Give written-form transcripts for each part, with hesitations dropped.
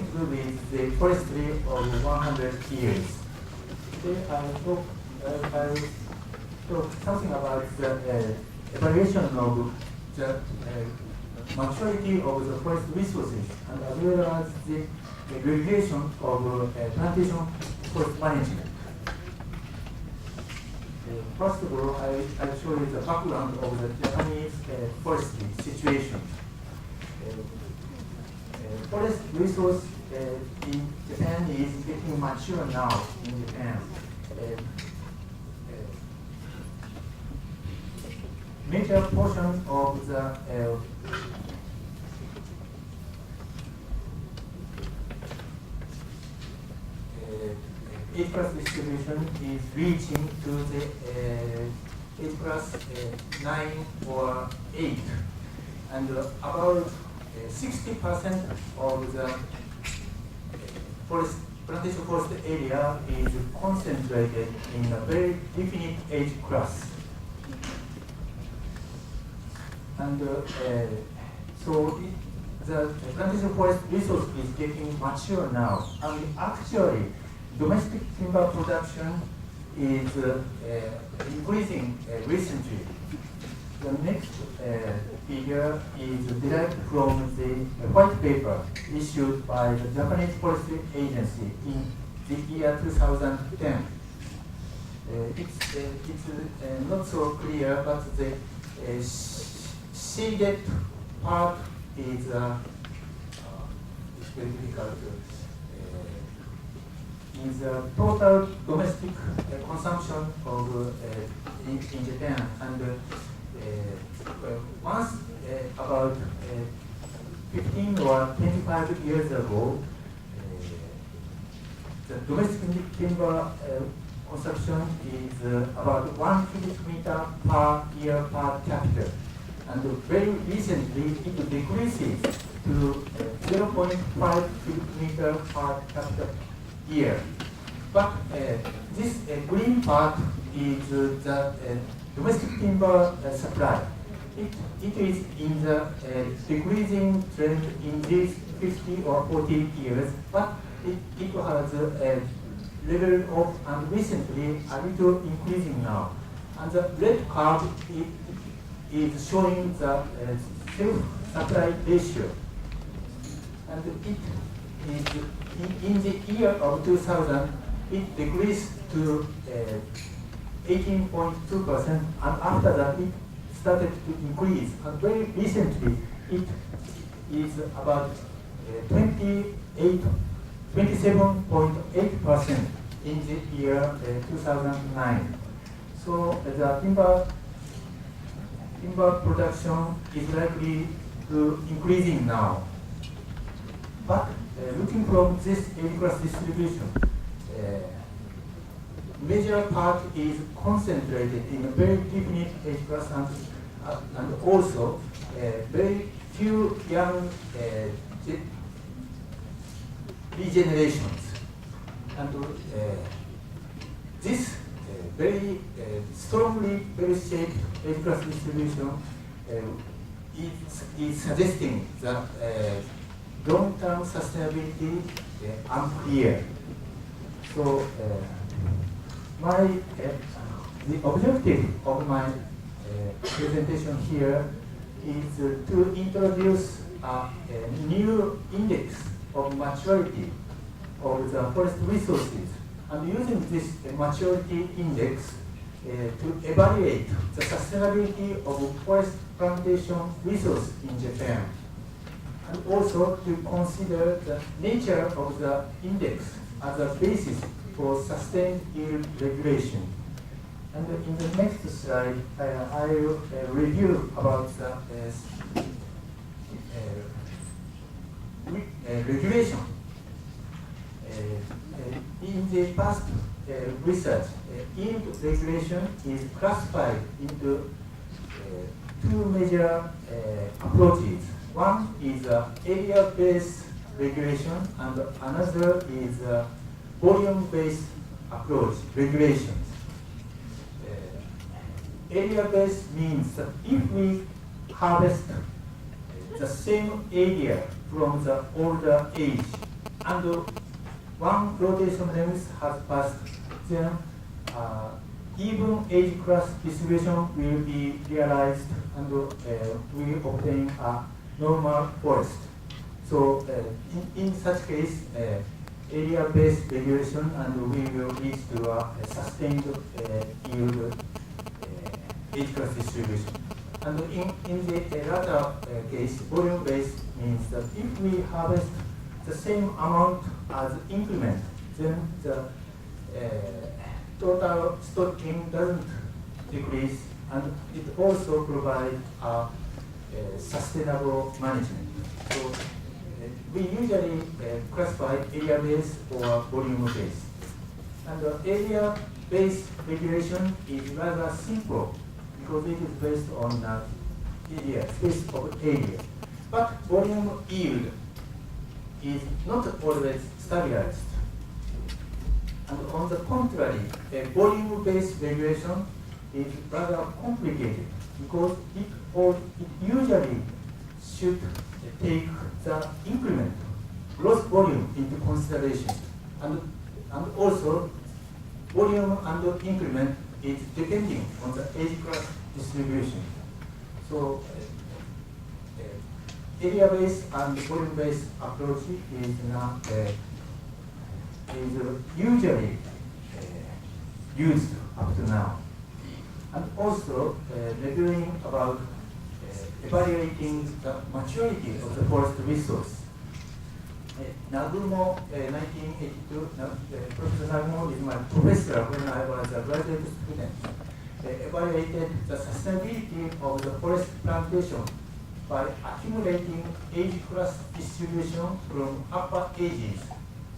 something to do with the forestry of 100 years. Today I'll talk something about the evaluation of the maturity of the forest resources and as well as the regulation of plantation forest management. First of all, I'll show you the background of the Japanese forestry situation. Forest resource in Japan is getting mature now in Japan. Major portion of the H+ distribution is reaching to the H+ 9 or 8, and about 60% of the plantation forest area is concentrated in a very definite age class. And so the plantation forest resource is getting mature now, and actually domestic timber production is increasing recently. The next figure is derived from the white paper issued by the Japanese Forestry Agency in the year 2010. It's not so clear, but the shaded part is very difficult. Is total domestic consumption of in Japan, and once about 15 or 25 years ago, the domestic timber consumption is about 1 cubic meter per year per capita, and very recently it decreases to 0.5 cubic meter per capita year. But this green part is the domestic timber supply. It is in the decreasing trend in these 50 or 40 years, but it has leveled off and recently a little increasing now. And the red curve is showing the self-supply ratio. And it is in the year of 2000, it decreased to 18.2%, and after that it started to increase. And very recently, it is about 27.8% in the year 2009. So the timber production is likely to increasing now. But looking from this age-class distribution, major part is concentrated in a very definite age class, and also very few young regenerations. And this very strongly shaped age class distribution is suggesting that long-term sustainability unclear. So the objective of my presentation here is to introduce a new index of maturity of the forest resources, and using this maturity index to evaluate the sustainability of forest plantation resource in Japan, and also to consider the nature of the index as a basis for sustained yield regulation. And in the next slide, I will review about the regulation. In the past research, yield regulation is classified into two major approaches. One is area-based regulation, and another is volume-based approach regulations. Area-based means that if we harvest the same area from the older age and one rotation length has passed, then even age class distribution will be realized and we obtain a normal forest. So in such case, area-based regulation and we will reach to a sustained yield age class distribution. And in the latter case, volume-based means that if we harvest the same amount as increment, then the total stocking doesn't decrease, and it also provides a sustainable management. So we usually classify area-based or volume-based. And area-based regulation is rather simple because it is based on area, space of area. But volume yield is not always stabilized. And on the contrary, a volume-based regulation is rather complicated because it usually should take the increment, gross volume into consideration. And also, volume and increment is depending on the age class distribution. So, area-based and volume-based approach is usually used up to now. And also reviewing about evaluating the maturity of the forest resource. Nagumo, 1982, Professor Nagumo is my professor when I was a graduate student. Evaluated the sustainability of the forest plantation by accumulating age class distribution from upper ages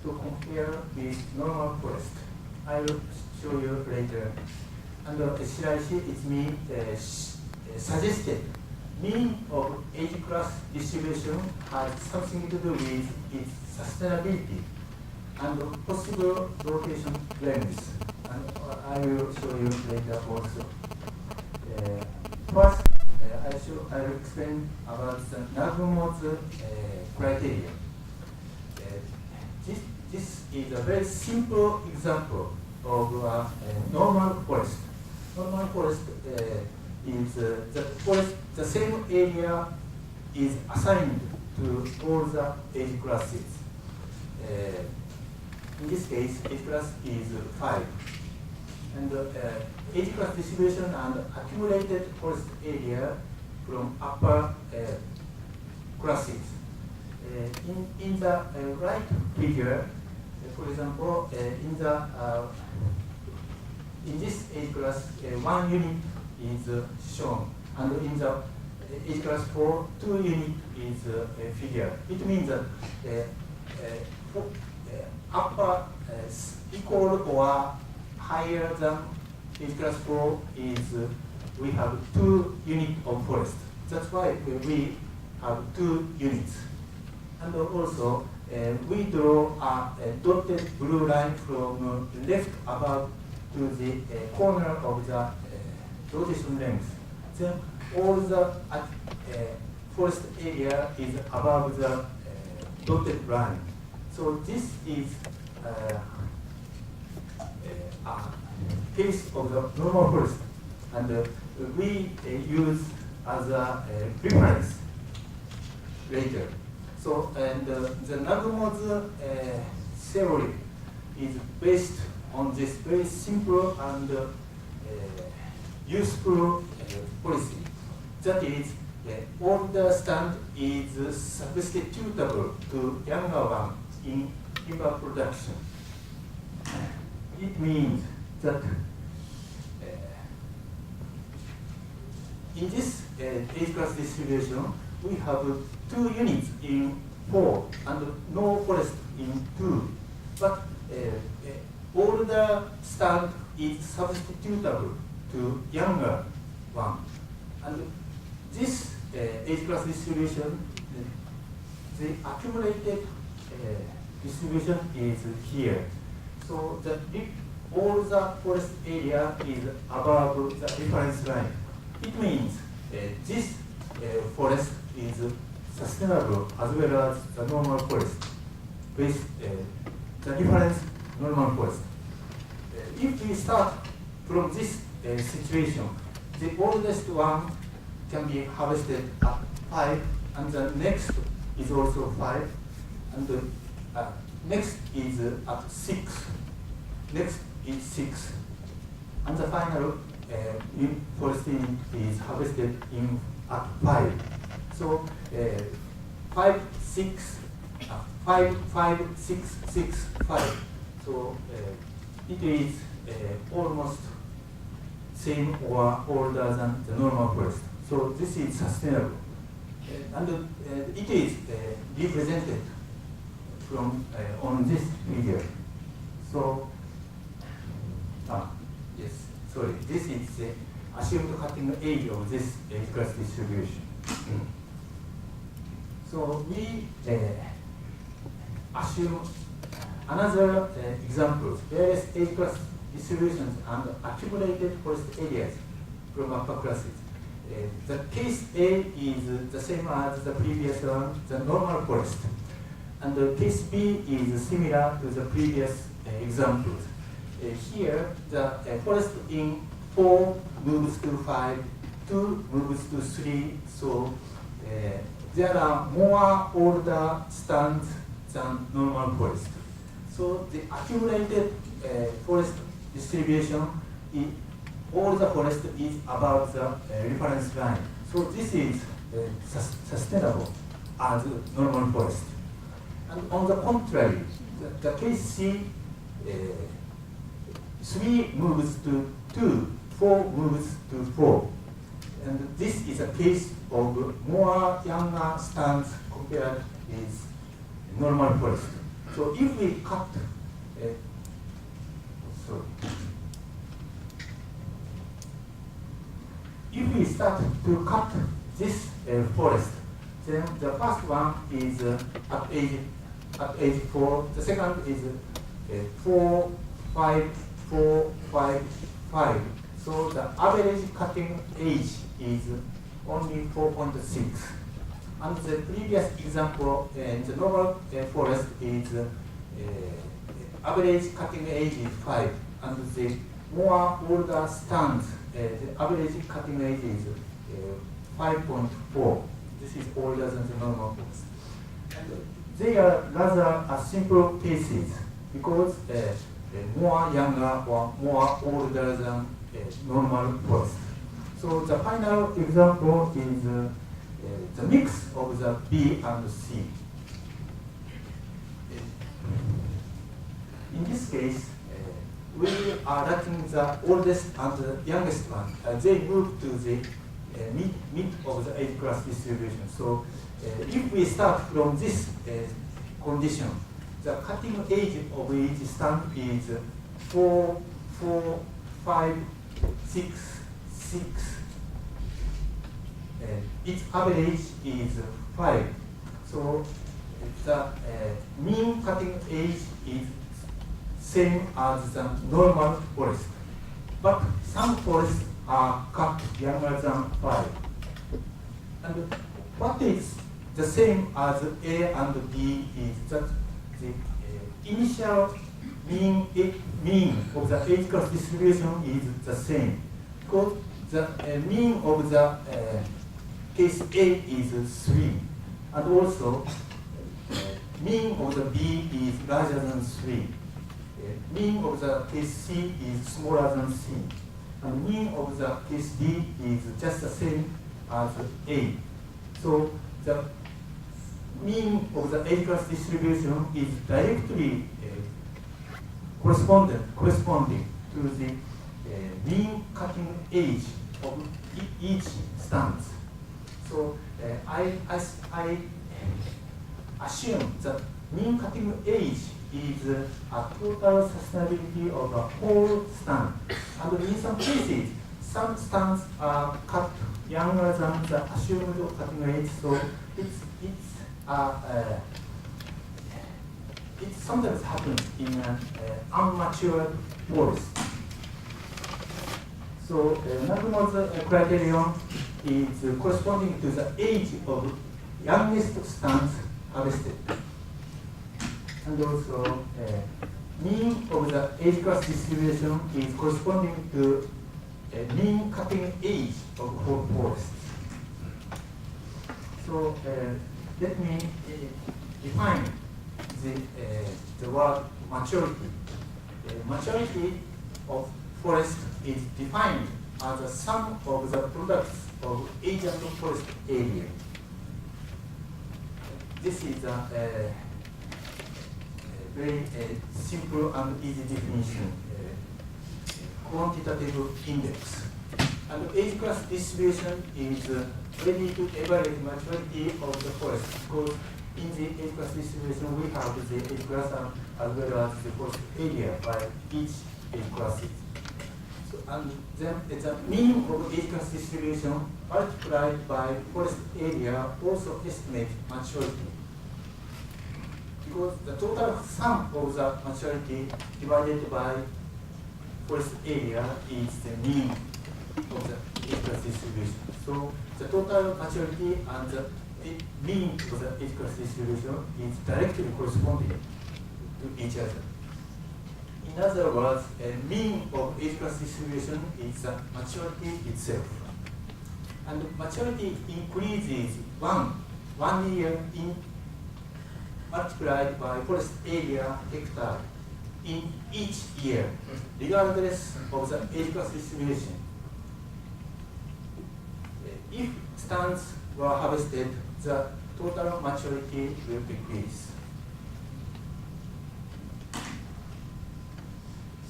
to compare with normal forest. I will show you later. And Shiraishi, it's me, suggested mean of age class distribution has something to do with its sustainability and possible rotation length. And I will show you later also. First, I will explain about the Nagumo's criteria. This is a very simple example of a normal forest. Normal forest is the same area is assigned to all the age classes. In this case, age class is 5. And age class distribution and accumulated forest area from upper classes. In the right figure, for example, in this age class, 1 unit is shown, and in the age class 4, 2 unit is figure. It means that upper equal or higher than age class 4 is we have 2 units of forest. That's why we have 2 units. And also, we draw a dotted blue line from left above to the corner of the rotation length. Then all the forest area is above the dotted line. So this is a case of the normal forest, and we use as a reference later. So, and the Nagumo's theory is based on this very simple and useful policy. That is, older stand is substitutable to younger one in timber production. It means that in this age class distribution, we have 2 units in 4 and no forest in 2. But older stand is substitutable to younger one. And this age class distribution, the accumulated distribution is here. So all the forest area is above the reference line. It means this forest is sustainable as well as the normal forest. with the reference normal forest. If we start from this situation, the oldest one can be harvested at 5, and the next is also 5, and the next is at 6, next is 6, and the final forest is harvested at 5. So 5, 6, 5, 5, 6, 6, 5. So it is almost same or older than the normal forest. So this is sustainable. And it is represented from on this figure. So, yes, sorry, this is the assumed cutting age of this age class distribution. So we assume another examples, various age class distributions and accumulated forest areas from upper classes. The case A is the same as the previous one, the normal forest. And the case B is similar to the previous examples. Here, the forest in 4 moves to 5, 2 moves to 3, so there are more older stands than normal forest. So the accumulated forest distribution, all the forest is above the reference line. So this is sustainable as normal forest. And on the contrary, the case C, 3 moves to 2, 4 moves to 4. And this is a case of more younger stands compared with normal forest. So if we cut, if we start to cut this forest, then the first one is at age 4. The second is 4, 5, 4, 5, 5. So the average cutting age is only 4.6. And the previous example, the normal forest is average cutting age is 5, and the more older stands, the average cutting age is 5.4. This is older than the normal forest. And they are rather simple cases because more younger or more older than normal forest. So the final example is the mix of the B and C. In this case, we are lacking the oldest and the youngest one. They move to the mid of the age class distribution. So if we start from this condition, the cutting age of each stand is 4, 4, 5, 6, 6. Its average is 5. So the mean cutting age is same as the normal forest. But some forests are cut younger than 5. And what is the same as A and B is that the initial mean of the age class distribution is the same. Because the mean of the case A is 3. And also, mean of the B is larger than 3. Mean of the case C is smaller than C. And mean of the case D is just the same as A. So the mean of the age class distribution is directly corresponding to the mean cutting age of each stance. So I assume that mean cutting age is a total sustainability of a whole stand. And in some cases, some stands are cut younger than the assumed cutting age, so it sometimes happens in an unmatured forest. So Nagumo's criterion is corresponding to the age of youngest stands harvested. And also, mean of the age class distribution is corresponding to mean cutting age of whole forests. So let me define the word maturity. Maturity of forest is defined as the sum of the products of age and forest area. This is a very simple and easy definition, quantitative index. And age class distribution is ready to evaluate maturity of the forest, because in the age class distribution we have the age class as well as the forest area by each age classes. So, and then the mean of age class distribution multiplied by forest area also estimate maturity. Because the total sum of the maturity divided by forest area is the mean of the age class distribution. So the total maturity and the mean of the age class distribution is directly corresponding to each other. In other words, a mean of age class distribution is the maturity itself. And maturity increases one year in multiplied by forest area hectare in each year, regardless of the age class distribution. If stands were harvested, the total maturity will decrease.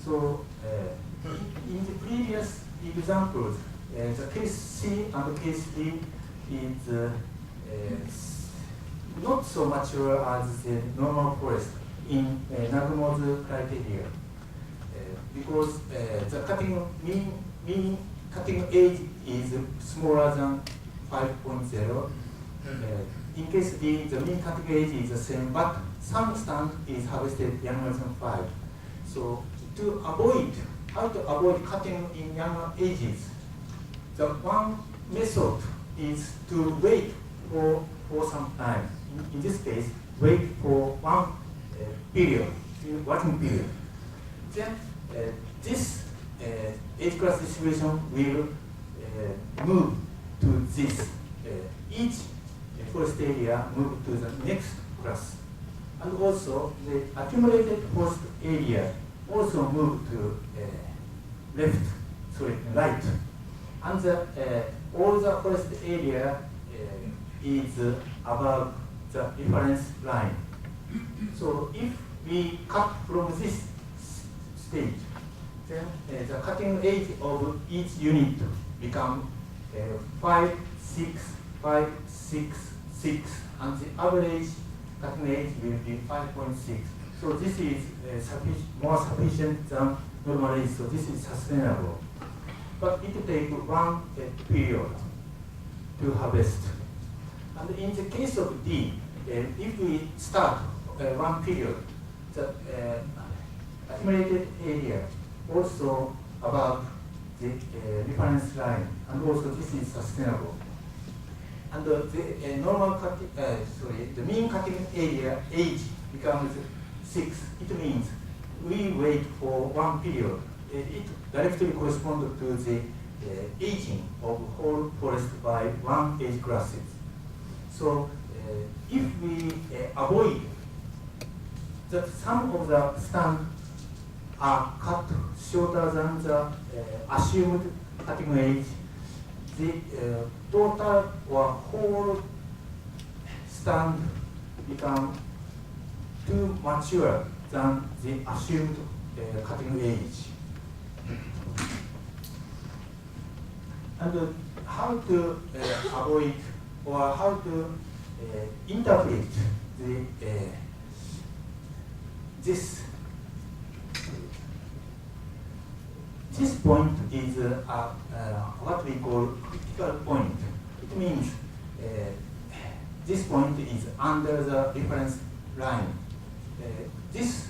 So, in the previous examples, the case C and case D is not so mature as the normal forest in Nagumo's criteria, because the mean cutting age is smaller than 5.0. In case D, the mean cutting age is the same, but some stand is harvested younger than 5. So how to avoid cutting in younger ages, the one method is to wait for some time. In this case, wait for one working period. Then this age class distribution will move to this. Each forest area move to the next class. And also the accumulated forest area also move to right. And all the forest area is above the reference line. So if we cut from this stage, then the cutting age of each unit become 5, 6, 5, 6, 6, and the average cutting age will be 5.6. So this is more sufficient than normal age, so this is sustainable. But it will take one period to harvest. And in the case of D, if we start one period, the accumulated area also above the reference line, and also this is sustainable. And the mean cutting area age becomes 6. It means we wait for one period. It directly corresponds to the aging of whole forest by one age classes. So if we avoid that some of the stand are cut shorter than the assumed cutting age, the total or whole stand become too mature than the assumed cutting age. And how to avoid or how to interpret this point is what we call critical point. It means this point is under the reference line. This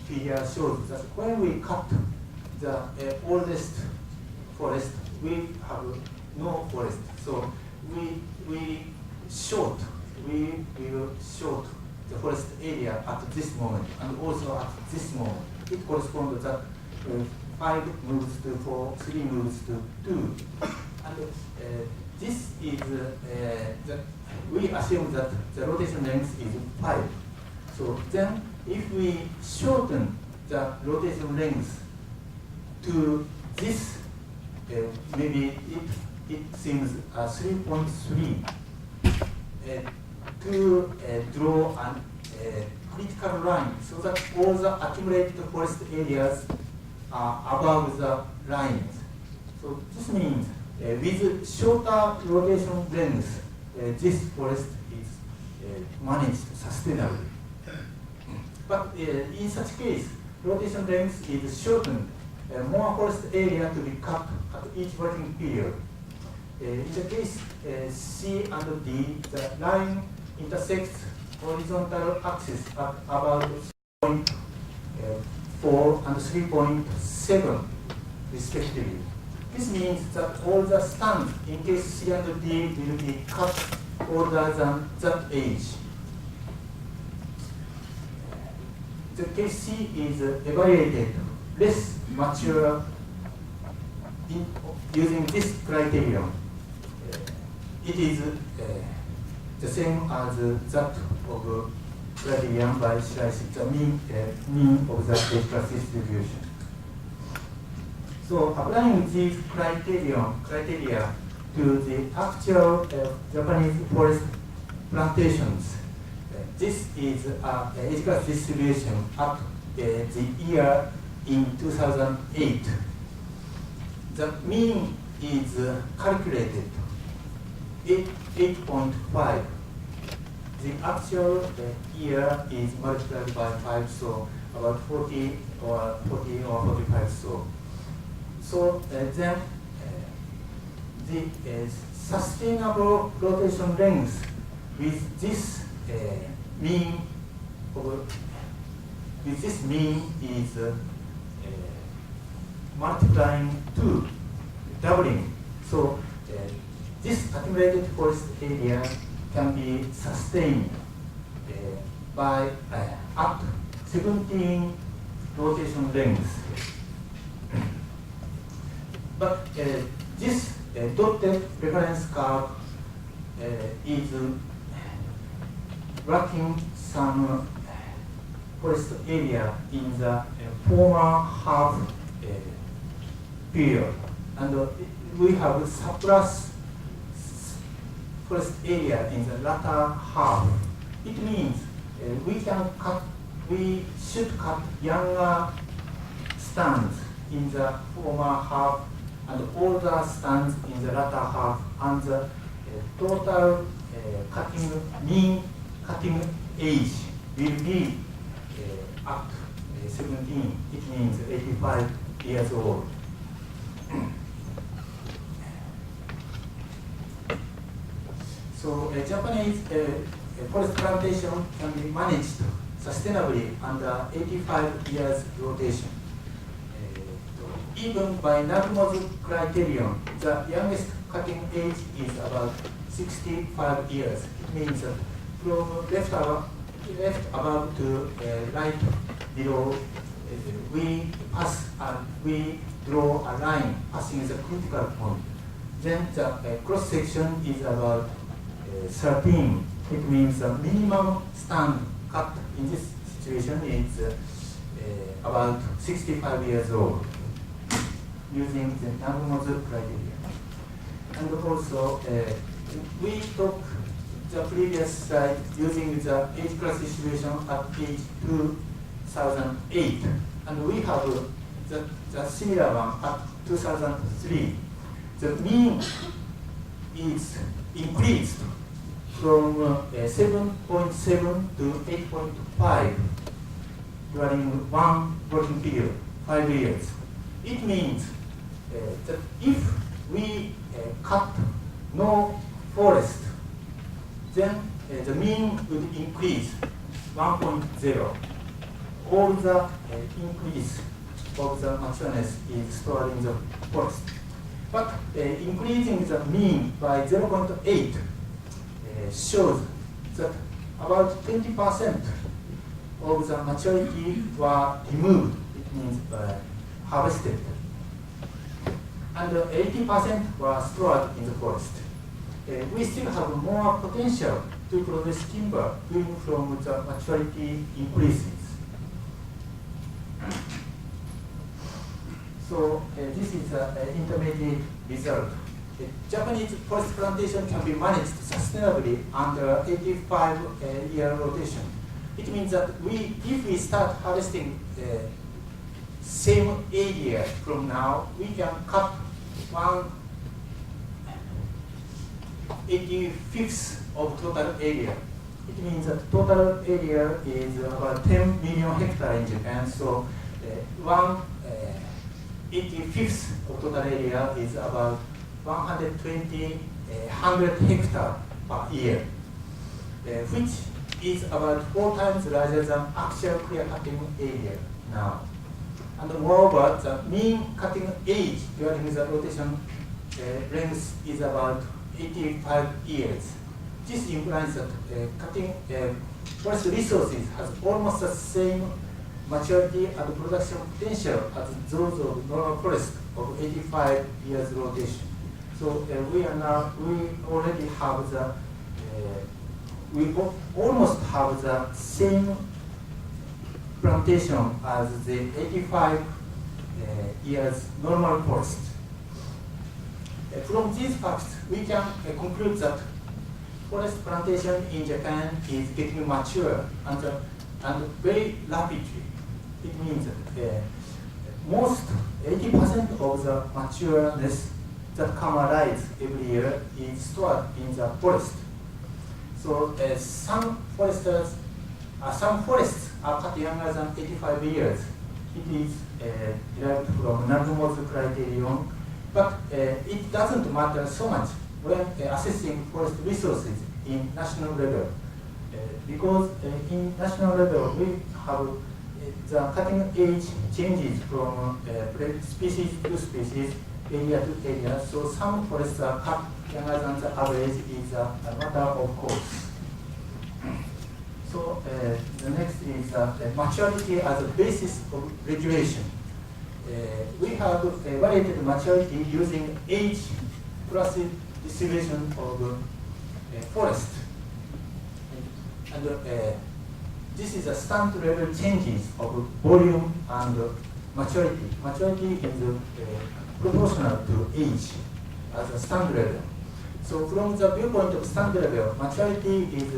figure shows that when we cut the oldest forest, we have no forest. So we will short the forest area at this moment, and also at this moment. It corresponds that 5 moves to 4, 3 moves to 2. And this is, we assume that the rotation length is 5. So then, if we shorten the rotation length to this, maybe it seems 3.3, to draw a critical line so that all the accumulated forest areas are above the lines. So this means with shorter rotation length, this forest is managed sustainably. But in such case, rotation length is shortened, more forest area to be cut at each working period. In the case C and D, the line intersects horizontal axis at about 3.4 and 3.7 respectively. This means that all the stands in case C and D will be cut older than that age. The case C is evaluated less mature using this criterion. It is the same as that of criterion by Shirashi, the mean of the age class distribution. So applying these criteria to the actual Japanese forest plantations, this is age class distribution at the year in 2008. The mean is calculated 8.5. The actual year is multiplied by 5, so about 40 or 45 so. So then the sustainable rotation length with this mean is multiplying 2, doubling. So this accumulated forest area can be sustained by up 17 rotation lengths. But this dotted reference curve is tracking some forest area in the former half period, and we have surplus forest area in the latter half. It means we should cut younger stands in the former half and older stands in the latter half, and the total mean cutting age will be at 17. It means 85 years old. So Japanese forest plantation can be managed sustainably under 85 years rotation. Even by Nagumo's criterion, the youngest cutting age is about 65 years. It means that from left above to right below, we draw a line passing the critical point. Then the cross section is about 13. It means the minimum stand cut in this situation is about 65 years old, using the Nagumo's criteria. And also, we took the previous slide using the age class distribution at age 2008, and we have the similar one at 2003. The mean is increased from 7.7 to 8.5 during one working period, 5 years. It means that if we cut no forest, then the mean would increase 1.0. All the increase of the matureness is stored in the forest. But increasing the mean by 0.8 shows that about 20% of the maturity were removed, it means harvested, and 80% were stored in the forest. We still have more potential to produce timber even from the maturity increases. So this is the intermediate result. Japanese forest plantation can be managed sustainably under 85-year rotation. It means that if we start harvesting same area from now, we can cut 1/85th of total area. It means that total area is about 10 million hectares in Japan. So 1/85th of total area is about 100 hectares per year, which is about 4 times larger than actual clear cutting area now. And moreover, the mean cutting age during the rotation length is about 85 years. This implies that cutting forest resources has almost the same maturity and production potential as those of normal forest of 85 years rotation. So we already have the, we almost have the same plantation as the 85 years normal forest. From these facts, we can conclude that forest plantation in Japan is getting mature and very rapidly. It means that most 80% of the matureness that come arise every year is stored in the forest. So some forests are cut younger than 85 years. It is derived from Nagumo's criterion, but it doesn't matter so much when assessing forest resources in national level, because in national level we have the cutting age changes from species to species, area to area. So some forests are cut younger than the average is a matter of course. So the next is maturity as a basis of regulation. We have evaluated maturity using age plus distribution of forest. And this is a standard level changes of volume and maturity. Maturity is proportional to age as a standard level. So from the viewpoint of standard level, maturity is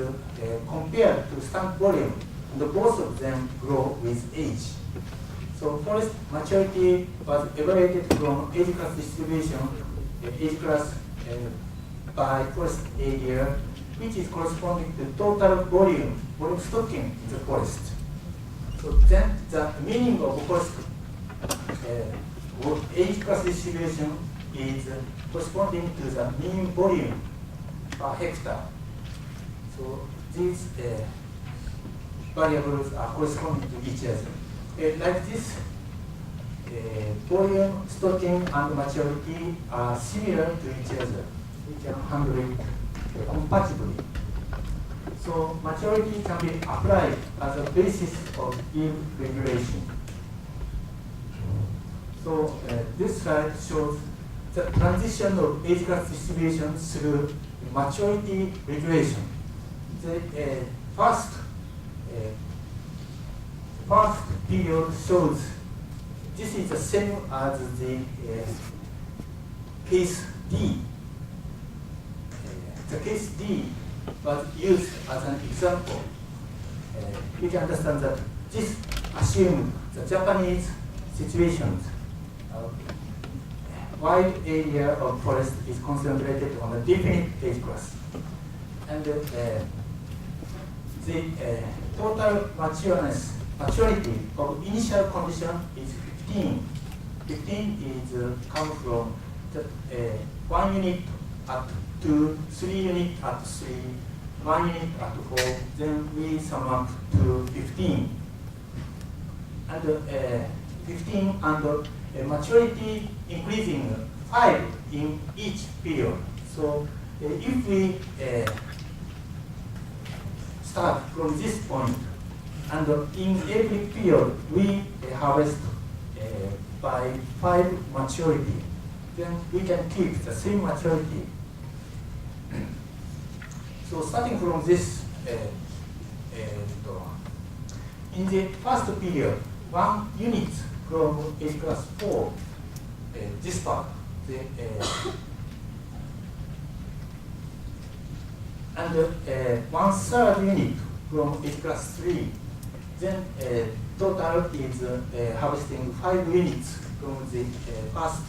compared to standard volume, and both of them grow with age. So forest maturity was evaluated from age class distribution, age class by forest area, which is corresponding to total volume stocking in the forest. So then the meaning of forest age class distribution is corresponding to the mean volume per hectare. So these variables are corresponding to each other. Like this, volume, stocking, and maturity are similar to each other. We can handle it compatibly. So maturity can be applied as a basis of yield regulation. So this slide shows the transition of age class distribution through maturity regulation. The first period shows this is the same as the case D. The case D was used as an example. We can understand that this assumed the Japanese situations. Wide area of forest is concentrated on a definite age class. And the total maturity of initial condition is 15. 15 is come from the 1 unit at 2, 3 unit at 3, 1 unit at 4, then we sum up to 15. And 15 and maturity increasing 5 in each period. So if we start from this point, and in every period we harvest by 5 maturity. Then we can keep the same maturity. So starting from this, in the first period, 1 unit from H class 4, this part, and 1/3 unit from H class 3. Then total is harvesting 5 units from the first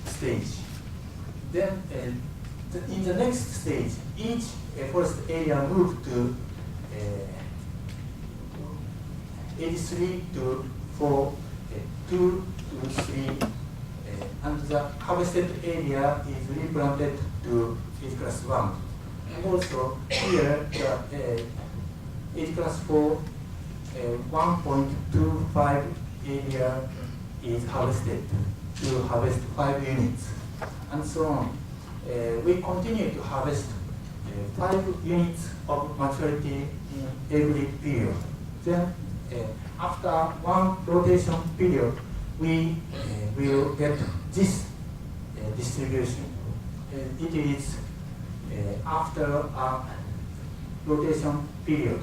stage. Then in the next stage, each forest area moved to 83 to 4, 2 to 3, and the harvested area is replanted to H class 1. And also here, the H class 4, 1.25 area is harvested to harvest 5 units, and so on. We continue to harvest 5 units of maturity in every period. Then after 1 rotation period, we will get this distribution. It is after a rotation period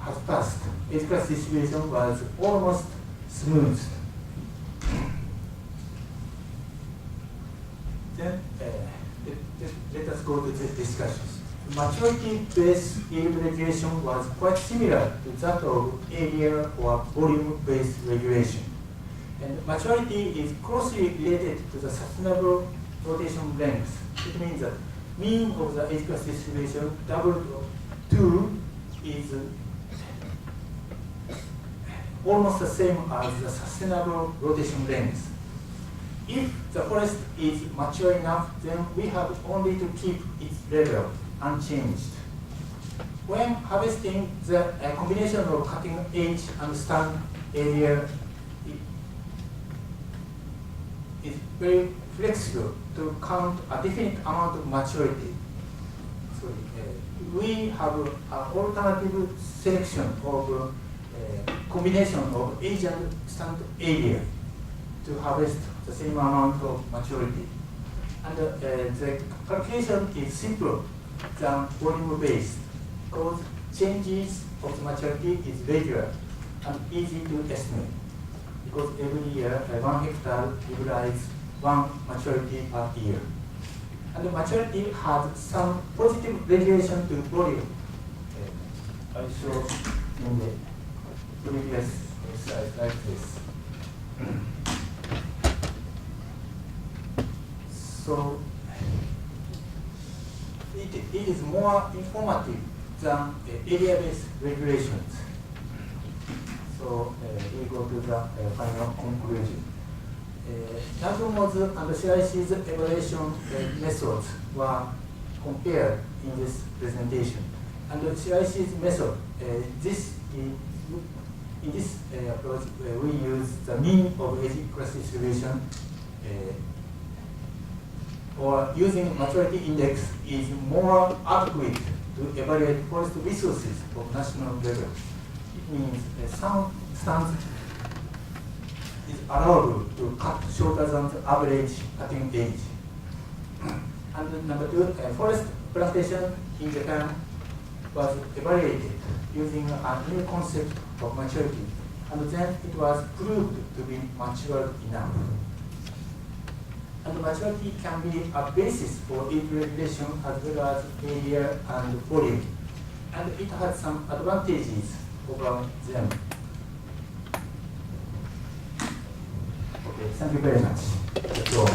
has passed, H class distribution was almost smooth. Then let us go to the discussions. Maturity-based yield regulation was quite similar to that of area or volume-based regulation. And maturity is closely related to the sustainable rotation length. It means that mean of the H class distribution W2 is almost the same as the sustainable rotation length. If the forest is mature enough, then we have only to keep its level unchanged. When harvesting, the combination of cutting edge and stand area is very flexible to count a definite amount of maturity. So we have an alternative selection of combination of edge and stand area to harvest the same amount of maturity. And the calculation is simpler than volume-based because changes of the maturity is regular and easy to estimate because every year 1 hectare utilizes 1 maturity per year. And the maturity has some positive relation to volume. I show in the previous slide like this. So it is more informative than area-based regulations. So we go to the final conclusion. NAGMOS and CIC's evaluation methods were compared in this presentation. And the CIC's method, in this approach, we use the mean of H class distribution, or using maturity index is more adequate to evaluate forest resources of national level. It means some stands is allowable to cut shorter than the average cutting edge. And number 2, forest plantation in Japan was evaluated using a new concept of maturity, and then it was proved to be mature enough. And maturity can be a basis for yield regulation as well as area and volume, and it has some advantages over them. Okay, thank you very much. That's all.